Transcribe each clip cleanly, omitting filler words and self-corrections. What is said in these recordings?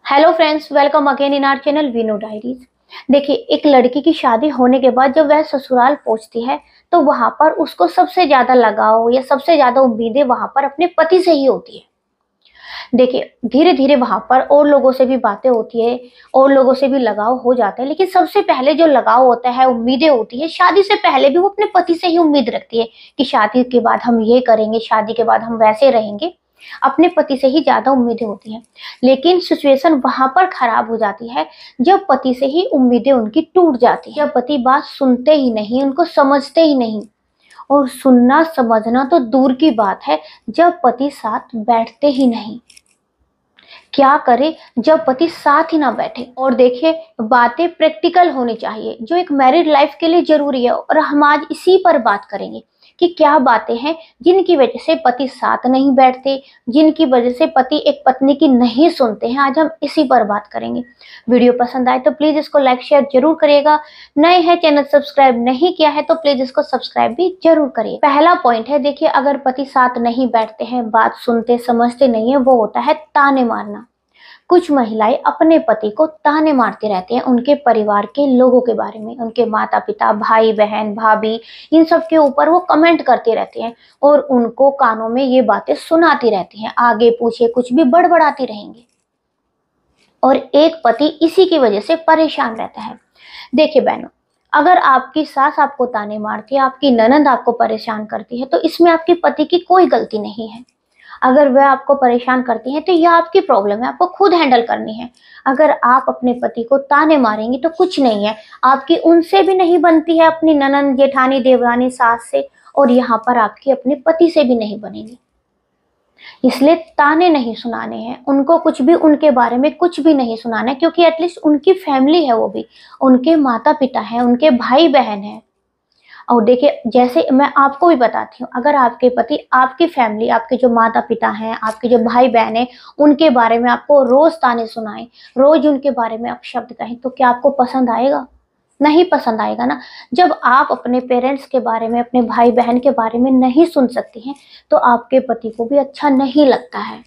Hello friends, welcome again in our channel Veenu diaries. देखिए, एक लड़की की शादी होने के बाद जब वह ससुराल पहुंचती है तो वहां पर उसको सबसे ज्यादा लगाव या सबसे ज्यादा उम्मीदें वहां पर अपने पति से ही होती है। देखिए, धीरे धीरे वहां पर और लोगों से भी बातें होती है और लोगों से भी लगाव हो जाता है, लेकिन सबसे पहले जो लगाव होता है, उम्मीदें होती है, शादी से पहले भी वो अपने पति से ही उम्मीद रखती है कि शादी के बाद हम ये करेंगे, शादी के बाद हम वैसे रहेंगे। अपने पति से ही ज्यादा उम्मीदें होती हैं। लेकिन सिचुएशन वहां पर खराब हो जाती है जब पति से ही उम्मीदें उनकी टूट जाती है, जब पति बात सुनते ही नहीं, उनको समझते ही नहीं। और सुनना समझना तो दूर की बात है, जब पति साथ बैठते ही नहीं। क्या करे जब पति साथ ही ना बैठे। और देखिए, बातें प्रैक्टिकल होनी चाहिए जो एक मैरिड लाइफ के लिए जरूरी है, और हम आज इसी पर बात करेंगे कि क्या बातें हैं जिनकी वजह से पति साथ नहीं बैठते, जिनकी वजह से पति एक पत्नी की नहीं सुनते हैं। आज हम इसी पर बात करेंगे। वीडियो पसंद आए तो प्लीज इसको लाइक शेयर जरूर करिएगा। नए हैं, चैनल सब्सक्राइब नहीं किया है तो प्लीज इसको सब्सक्राइब भी जरूर करिए। पहला पॉइंट है, देखिए, अगर पति साथ नहीं बैठते हैं, बात सुनते समझते नहीं है, वो होता है ताने मारना। कुछ महिलाएं अपने पति को ताने मारते रहते हैं उनके परिवार के लोगों के बारे में, उनके माता पिता, भाई बहन, भाभी, इन सब के ऊपर वो कमेंट करते रहते हैं और उनको कानों में ये बातें सुनाती रहती हैं, आगे पूछे कुछ भी बड़बड़ाती रहेंगे। और एक पति इसी की वजह से परेशान रहता है। देखिए बहनों, अगर आपकी सास आपको ताने मारती है, आपकी ननद आपको परेशान करती है, तो इसमें आपके पति की कोई गलती नहीं है। अगर वह आपको परेशान करती हैं तो यह आपकी प्रॉब्लम है, आपको खुद हैंडल करनी है। अगर आप अपने पति को ताने मारेंगी तो कुछ नहीं है, आपकी उनसे भी नहीं बनती है, अपनी ननंद, जेठानी, देवरानी, सास से, और यहाँ पर आपकी अपने पति से भी नहीं बनेगी। इसलिए ताने नहीं सुनाने हैं उनको, कुछ भी उनके बारे में कुछ भी नहीं सुनाना है, क्योंकि एटलीस्ट उनकी फैमिली है, वो भी उनके माता पिता हैं, उनके भाई बहन हैं। और देखिए, जैसे मैं आपको भी बताती हूँ, अगर आपके पति, आपकी फैमिली, आपके जो माता पिता हैं, आपके जो भाई बहन हैं, उनके बारे में आपको रोज ताने सुनाएं, रोज उनके बारे में आप शब्द कहें, तो क्या आपको पसंद आएगा? नहीं पसंद आएगा ना। जब आप अपने पेरेंट्स के बारे में, अपने भाई बहन के बारे में नहीं सुन सकती हैं तो आपके पति को भी अच्छा नहीं लगता है।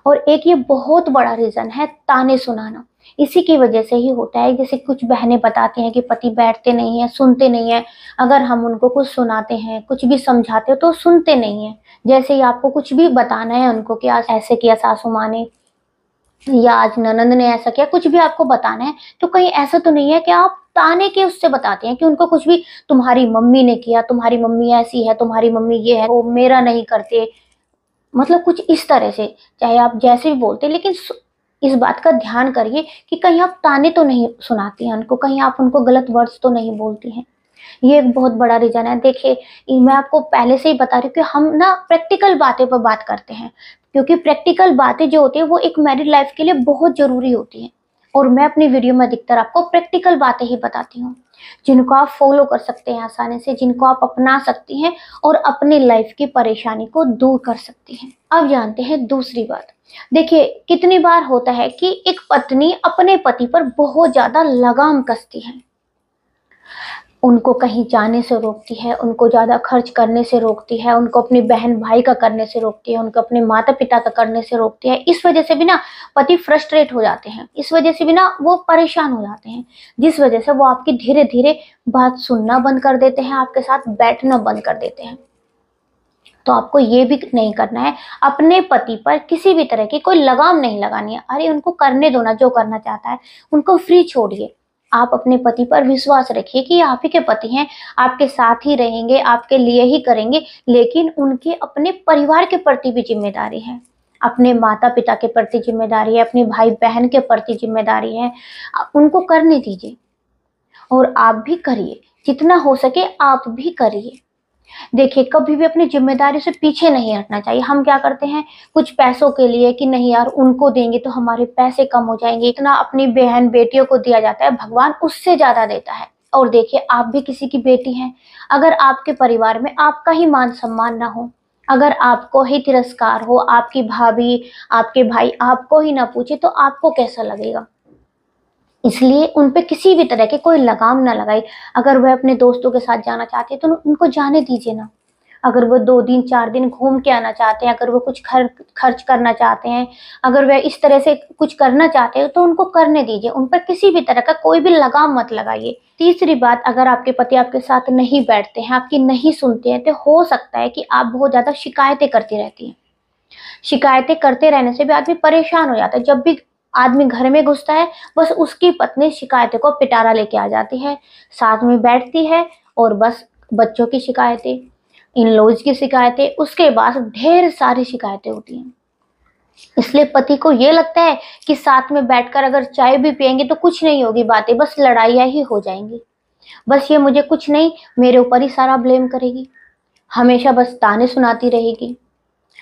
और एक ये बहुत बड़ा रीजन है ताने सुनाना, इसी की वजह से ही होता है। जैसे कुछ बहनें बताती हैं कि पति बैठते नहीं है, सुनते नहीं है, अगर हम उनको कुछ सुनाते हैं, कुछ भी समझाते हो तो सुनते नहीं है। जैसे ही आपको कुछ भी बताना है उनको कि आज ऐसे किया सासू माँ ने, या आज ननंद ने ऐसा किया, कुछ भी आपको बताना है, तो कहीं ऐसा तो नहीं है कि आप ताने के उससे बताते हैं कि उनको कुछ भी, तुम्हारी मम्मी ने किया, तुम्हारी मम्मी ऐसी है, तुम्हारी मम्मी ये है, वो मेरा नहीं करते, मतलब कुछ इस तरह से। चाहे आप जैसे भी बोलते, लेकिन इस बात का ध्यान करिए कि कहीं आप ताने तो नहीं सुनाती हैं उनको, कहीं आप उनको गलत वर्ड्स तो नहीं बोलती हैं। ये एक बहुत बड़ा रीजन है। देखिए, मैं आपको पहले से ही बता रही हूँ कि हम ना प्रैक्टिकल बातें पर बात करते हैं, क्योंकि प्रैक्टिकल बातें जो होती है वो एक मैरिड लाइफ के लिए बहुत जरूरी होती है। और मैं अपनी वीडियो में अधिकतर आपको प्रैक्टिकल बातें ही बताती हूँ, जिनको आप फॉलो कर सकते हैं आसानी से, जिनको आप अपना सकती हैं और अपनी लाइफ की परेशानी को दूर कर सकती हैं। अब जानते हैं दूसरी बात। देखिए, कितनी बार होता है कि एक पत्नी अपने पति पर बहुत ज्यादा लगाम कसती है, उनको कहीं जाने से रोकती है, उनको ज्यादा खर्च करने से रोकती है, उनको अपनी बहन भाई का करने से रोकती है, उनको अपने माता पिता का करने से रोकती है। इस वजह से भी ना पति फ्रस्ट्रेट हो जाते हैं, इस वजह से भी ना वो परेशान हो जाते हैं, जिस वजह से वो आपकी धीरे धीरे बात सुनना बंद कर देते हैं, आपके साथ बैठना बंद कर देते हैं। तो आपको ये भी नहीं करना है, अपने पति पर किसी भी तरह की कोई लगाम नहीं लगानी है। अरे उनको करने दो ना, जो करना चाहता है उनको फ्री छोड़िए। आप अपने पति पर विश्वास रखिए कि आप ही के पति हैं, आपके साथ ही रहेंगे, आपके लिए ही करेंगे, लेकिन उनके अपने परिवार के प्रति भी जिम्मेदारी है, अपने माता पिता के प्रति जिम्मेदारी है, अपने भाई बहन के प्रति जिम्मेदारी है। उनको करने दीजिए और आप भी करिए, जितना हो सके आप भी करिए। देखिए, कभी भी अपनी जिम्मेदारी से पीछे नहीं हटना चाहिए। हम क्या करते हैं, कुछ पैसों के लिए कि नहीं यार उनको देंगे तो हमारे पैसे कम हो जाएंगे, इतना अपनी बहन बेटियों को दिया जाता है, भगवान उससे ज्यादा देता है। और देखिए, आप भी किसी की बेटी हैं। अगर आपके परिवार में आपका ही मान सम्मान ना हो, अगर आपको ही तिरस्कार हो, आपकी भाभी, आपके भाई आपको ही ना पूछे, तो आपको कैसा लगेगा। इसलिए उन पे किसी भी तरह के कोई लगाम ना लगाई। अगर वह अपने दोस्तों के साथ जाना चाहती है तो उनको जाने दीजिए ना, अगर वो 2 दिन 4 दिन घूम के आना चाहते हैं, अगर वो कुछ खर्च करना चाहते हैं, अगर वह इस तरह से कुछ करना चाहते हैं तो उनको करने दीजिए। उन पर किसी भी तरह का कोई भी लगाम मत लगाइए। तीसरी बात, अगर आपके पति आपके साथ नहीं बैठते हैं, आपकी नहीं सुनते हैं, तो हो सकता है कि आप बहुत ज़्यादा शिकायतें करती रहती हैं। शिकायतें करते रहने से भी आदमी परेशान हो जाता है। जब भी आदमी घर में घुसता है, बस उसकी पत्नी शिकायतों को पिटारा लेके आ जाती है, साथ में बैठती है और बस बच्चों की शिकायतें, इन-लॉज़ की शिकायतें, उसके बाद ढेर सारी शिकायतें होती हैं। इसलिए पति को ये लगता है कि साथ में बैठकर अगर चाय भी पिएँगे तो कुछ नहीं होगी बातें, बस लड़ाइयाँ ही हो जाएँगी। बस ये मुझे कुछ नहीं, मेरे ऊपर ही सारा ब्लेम करेगी, हमेशा बस ताने सुनाती रहेगी।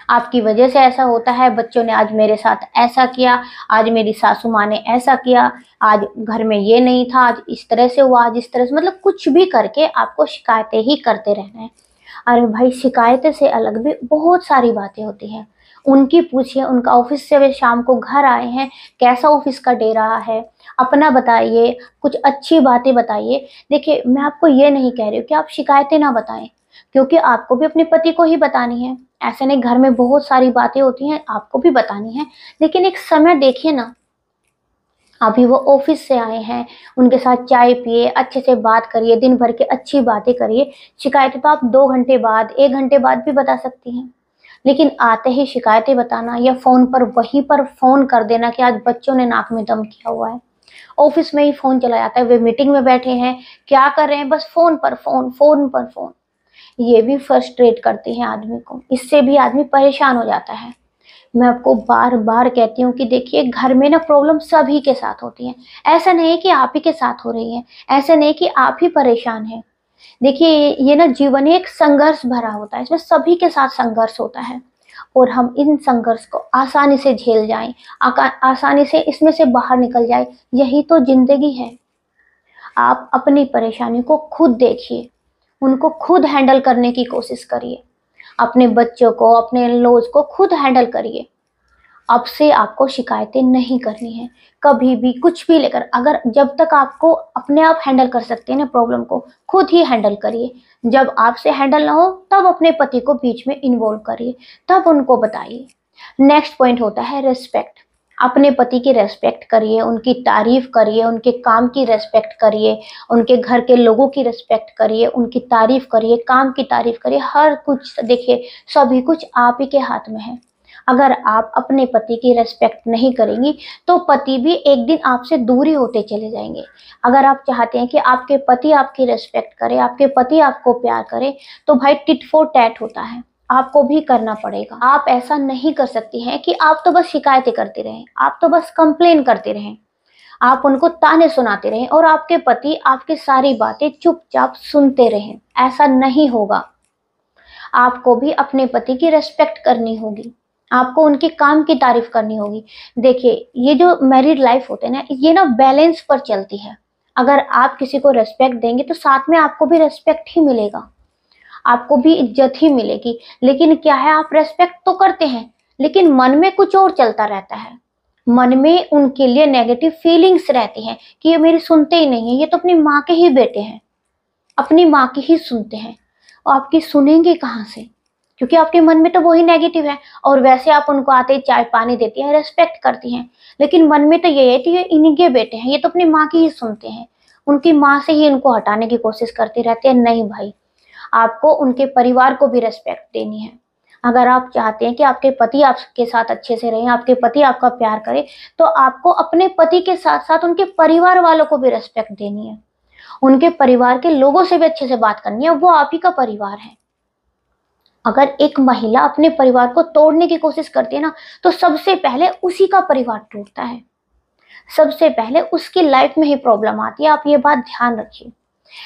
आपकी वजह से ऐसा होता है, बच्चों ने आज मेरे साथ ऐसा किया, आज मेरी सासू माँ ने ऐसा किया, आज घर में ये नहीं था, आज इस तरह से हुआ, आज इस तरह से, मतलब कुछ भी करके आपको शिकायतें ही करते रहना है। अरे भाई, शिकायतें से अलग भी बहुत सारी बातें होती हैं। उनकी पूछिए, उनका ऑफिस से वे शाम को घर आए हैं, कैसा ऑफिस का डे रहा है, अपना बताइए, कुछ अच्छी बातें बताइए। देखिए, मैं आपको ये नहीं कह रही हूँ कि आप शिकायतें ना बताएं, क्योंकि आपको भी अपने पति को ही बतानी है। ऐसे नहीं, घर में बहुत सारी बातें होती हैं, आपको भी बतानी है, लेकिन एक समय देखिए ना। अभी वो ऑफिस से आए हैं, उनके साथ चाय पिए, अच्छे से बात करिए, दिन भर की अच्छी बातें करिए। शिकायतें तो आप 2 घंटे बाद, 1 घंटे बाद भी बता सकती हैं, लेकिन आते ही शिकायतें बताना या फ़ोन पर वहीं पर फ़ोन कर देना कि आज बच्चों ने नाक में दम किया हुआ है। ऑफिस में ही फ़ोन चला जाता है, वे मीटिंग में बैठे हैं, क्या कर रहे हैं, बस फ़ोन पर फ़ोन, फ़ोन पर फ़ोन। ये भी फ्रस्ट्रेट करती हैं आदमी को, इससे भी आदमी परेशान हो जाता है। मैं आपको बार-बार कहती हूँ कि देखिए, घर में ना प्रॉब्लम सभी के साथ होती है। ऐसा नहीं है कि आप ही के साथ हो रही है, ऐसा नहीं कि आप ही परेशान हैं। देखिए, ये ना जीवन एक संघर्ष भरा होता है, इसमें सभी के साथ संघर्ष होता है और हम इन संघर्ष को आसानी से झेल जाएँ, आसानी से इसमें से बाहर निकल जाएँ, यही तो ज़िंदगी है। आप अपनी परेशानी को खुद देखिए, उनको खुद हैंडल करने की कोशिश करिए। अपने बच्चों को, अपने इन-लॉज़ को खुद हैंडल करिए। अब से आपको शिकायतें नहीं करनी है, कभी भी कुछ भी लेकर। अगर जब तक आपको अपने आप हैंडल कर सकते हैं ना प्रॉब्लम को, खुद ही हैंडल करिए। जब आपसे हैंडल ना हो, तब अपने पति को बीच में इन्वॉल्व करिए, तब उनको बताइए। नेक्स्ट पॉइंट होता है रिस्पेक्ट। अपने पति की रिस्पेक्ट करिए, उनकी तारीफ करिए, उनके काम की रिस्पेक्ट करिए, उनके घर के लोगों की रिस्पेक्ट करिए, उनकी तारीफ करिए, काम की तारीफ करिए। हर कुछ देखिए, सभी कुछ आप ही के हाथ में है। अगर आप अपने पति की रिस्पेक्ट नहीं करेंगी, तो पति भी एक दिन आपसे दूरी होते चले जाएंगे। अगर आप चाहते हैं कि आपके पति आपकी रिस्पेक्ट करे, आपके पति आपको प्यार करे, तो भाई टिट फॉर टैट होता है, आपको भी करना पड़ेगा। आप ऐसा नहीं कर सकती हैं कि आप तो बस शिकायतें करते रहें, आप तो बस कंप्लेन करते रहें, आप उनको ताने सुनाते रहें और आपके पति आपकी सारी बातें चुपचाप सुनते रहें। ऐसा नहीं होगा। आपको भी अपने पति की रिस्पेक्ट करनी होगी, आपको उनके काम की तारीफ करनी होगी। देखिए, ये जो मैरिड लाइफ होते हैं ना, ये ना बैलेंस पर चलती है। अगर आप किसी को रिस्पेक्ट देंगे तो साथ में आपको भी रिस्पेक्ट ही मिलेगा, आपको भी इज्जत ही मिलेगी। लेकिन क्या है, आप रेस्पेक्ट तो करते हैं, लेकिन मन में कुछ और चलता रहता है। मन में उनके लिए नेगेटिव फीलिंग्स रहती हैं कि ये मेरी सुनते ही नहीं है, ये तो अपनी माँ के ही बेटे हैं, अपनी माँ की ही सुनते हैं। और आपकी सुनेंगे कहाँ से, क्योंकि आपके मन में तो वही नेगेटिव है। और वैसे आप उनको आते ही चाय पानी देती हैं, रेस्पेक्ट करती हैं, लेकिन मन में तो ये है कि ये इन्हीं के बेटे हैं, ये तो अपनी माँ की ही सुनते हैं, उनकी माँ से ही इनको हटाने की कोशिश करते रहते हैं। नहीं भाई, आपको उनके परिवार को भी रिस्पेक्ट देनी है। अगर आप चाहते हैं कि आपके पति आपके साथ अच्छे से रहें, आपके पति आपका प्यार करें, तो आपको अपने पति के साथ साथ उनके परिवार वालों को भी रिस्पेक्ट देनी है। उनके परिवार के लोगों से भी अच्छे से बात करनी है, वो आप ही का परिवार है। अगर एक महिला अपने परिवार को तोड़ने की कोशिश करती है ना, तो सबसे पहले उसी का परिवार टूटता है, सबसे पहले उसकी लाइफ में ही प्रॉब्लम आती है। आप ये बात ध्यान रखिए।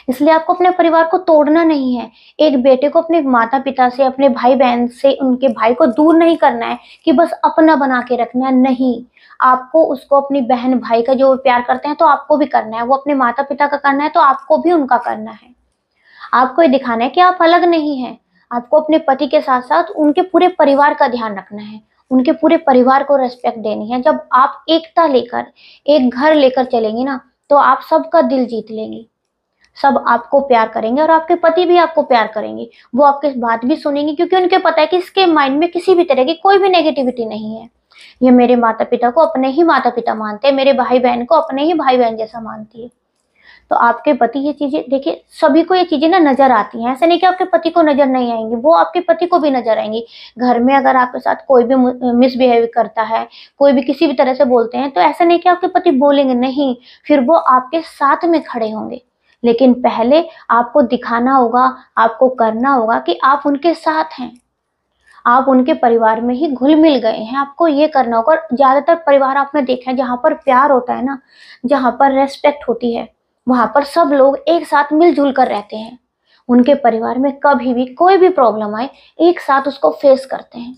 इसलिए आपको अपने परिवार को तोड़ना नहीं है। एक बेटे को अपने माता पिता से, अपने भाई बहन से, उनके भाई को दूर नहीं करना है कि बस अपना बना के रखना है। नहीं, आपको उसको अपनी बहन भाई का जो प्यार करते हैं तो आपको भी करना है, वो अपने माता पिता का करना है तो आपको भी उनका करना है। आपको ये दिखाना है कि आप अलग नहीं हैं। आपको अपने पति के साथ साथ उनके पूरे परिवार का ध्यान रखना है, उनके पूरे परिवार को रिस्पेक्ट देनी है। जब आप एकता लेकर, एक घर लेकर चलेंगी ना, तो आप सबका दिल जीत लेंगी, सब आपको प्यार करेंगे और आपके पति भी आपको प्यार करेंगे। वो आपकी बात भी सुनेंगे क्योंकि उनको पता है कि इसके माइंड में किसी भी तरह की कोई भी नेगेटिविटी नहीं है। ये मेरे माता-पिता को अपने ही माता-पिता मानते हैं, मेरे भाई-बहन को अपने ही भाई-बहन जैसा मानती है। तो आपके पति ये चीज़ें देखिए, सभी को ये चीज़ें ना नज़र आती हैं, ऐसा नहीं कि आपके पति को नज़र नहीं आएँगी, वो आपके पति को भी नज़र आएँगी। घर में अगर आपके साथ कोई भी मिसबिहेव करता है, कोई भी किसी भी तरह से बोलते हैं, तो ऐसा नहीं कि आपके पति बोलेंगे, नहीं, फिर वो आपके साथ में खड़े होंगे। लेकिन पहले आपको दिखाना होगा, आपको करना होगा कि आप उनके साथ हैं। आप उनके परिवार में ही घुल-मिल गए हैं, आपको ये करना होगा। और ज़्यादातर परिवार आपने देखा है जहाँ पर प्यार होता है ना, जहाँ पर रिस्पेक्ट होती है, वहाँ पर सब लोग एक साथ मिल-जुल कर रहते हैं। उनके परिवार में कभी भी कोई भी प्रॉब्लम आए, एक साथ उसको फेस करते हैं।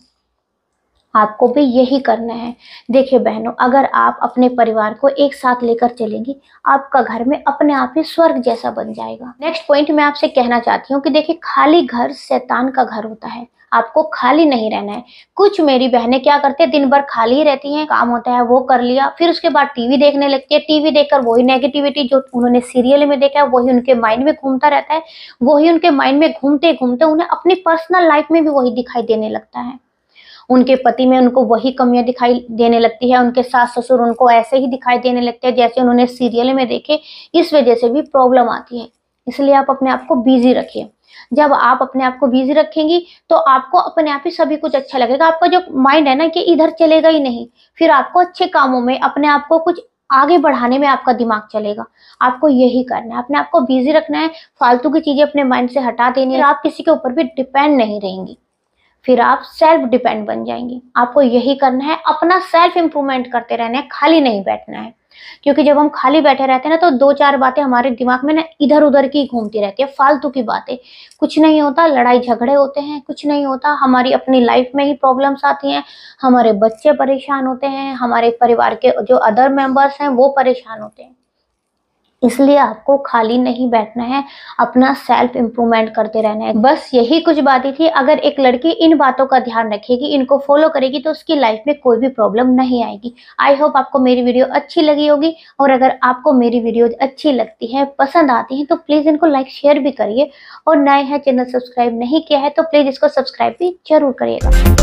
आपको भी यही करना है। देखिए बहनों, अगर आप अपने परिवार को एक साथ लेकर चलेंगी, आपका घर में अपने आप ही स्वर्ग जैसा बन जाएगा। नेक्स्ट पॉइंट मैं आपसे कहना चाहती हूँ कि देखिए, खाली घर शैतान का घर होता है। आपको खाली नहीं रहना है। कुछ मेरी बहनें क्या करती हैं, दिन भर खाली ही रहती हैं, काम होता है वो कर लिया, फिर उसके बाद टीवी देखने लगती है। टीवी देखकर वही नेगेटिविटी जो उन्होंने सीरियल में देखा है, वही उनके माइंड में घूमता रहता है। वही उनके माइंड में घूमते-घूमते उन्हें अपनी पर्सनल लाइफ में भी वही दिखाई देने लगता है। उनके पति में उनको वही कमियाँ दिखाई देने लगती है, उनके सास-ससुर उनको ऐसे ही दिखाई देने लगते हैं जैसे उन्होंने सीरियल में देखे। इस वजह से भी प्रॉब्लम आती है। इसलिए आप अपने आप को बिज़ी रखिए। जब आप अपने आप को बिज़ी रखेंगी, तो आपको अपने आप ही सभी कुछ अच्छा लगेगा। आपका जो माइंड है ना कि इधर चलेगा ही नहीं, फिर आपको अच्छे कामों में, अपने आप को कुछ आगे बढ़ाने में आपका दिमाग चलेगा। आपको यही करना है, अपने आप को बिज़ी रखना है, फालतू की चीज़ें अपने माइंड से हटा देनी है। आप किसी के ऊपर भी डिपेंड नहीं रहेंगी। फिर आप सेल्फ डिपेंड बन जाएंगी। आपको यही करना है, अपना सेल्फ इम्प्रूवमेंट करते रहना है, खाली नहीं बैठना है। क्योंकि जब हम खाली बैठे रहते हैं ना, तो 2-4 बातें हमारे दिमाग में ना इधर-उधर की घूमती रहती है, फालतू की बातें। कुछ नहीं होता, लड़ाई झगड़े होते हैं, कुछ नहीं होता, हमारी अपनी लाइफ में ही प्रॉब्लम्स आती हैं, हमारे बच्चे परेशान होते हैं, हमारे परिवार के जो अदर मेंबर्स हैं वो परेशान होते हैं। इसलिए आपको खाली नहीं बैठना है, अपना सेल्फ इम्प्रूवमेंट करते रहना है। बस यही कुछ बातें थी। अगर एक लड़की इन बातों का ध्यान रखेगी, इनको फॉलो करेगी, तो उसकी लाइफ में कोई भी प्रॉब्लम नहीं आएगी। आई होप आपको मेरी वीडियो अच्छी लगी होगी, और अगर आपको मेरी वीडियो अच्छी लगती है, पसंद आती है, तो प्लीज़ इनको लाइक शेयर भी करिए। और नए हैं, चैनल सब्सक्राइब नहीं किया है, तो प्लीज़ इसको सब्सक्राइब भी ज़रूर करिएगा।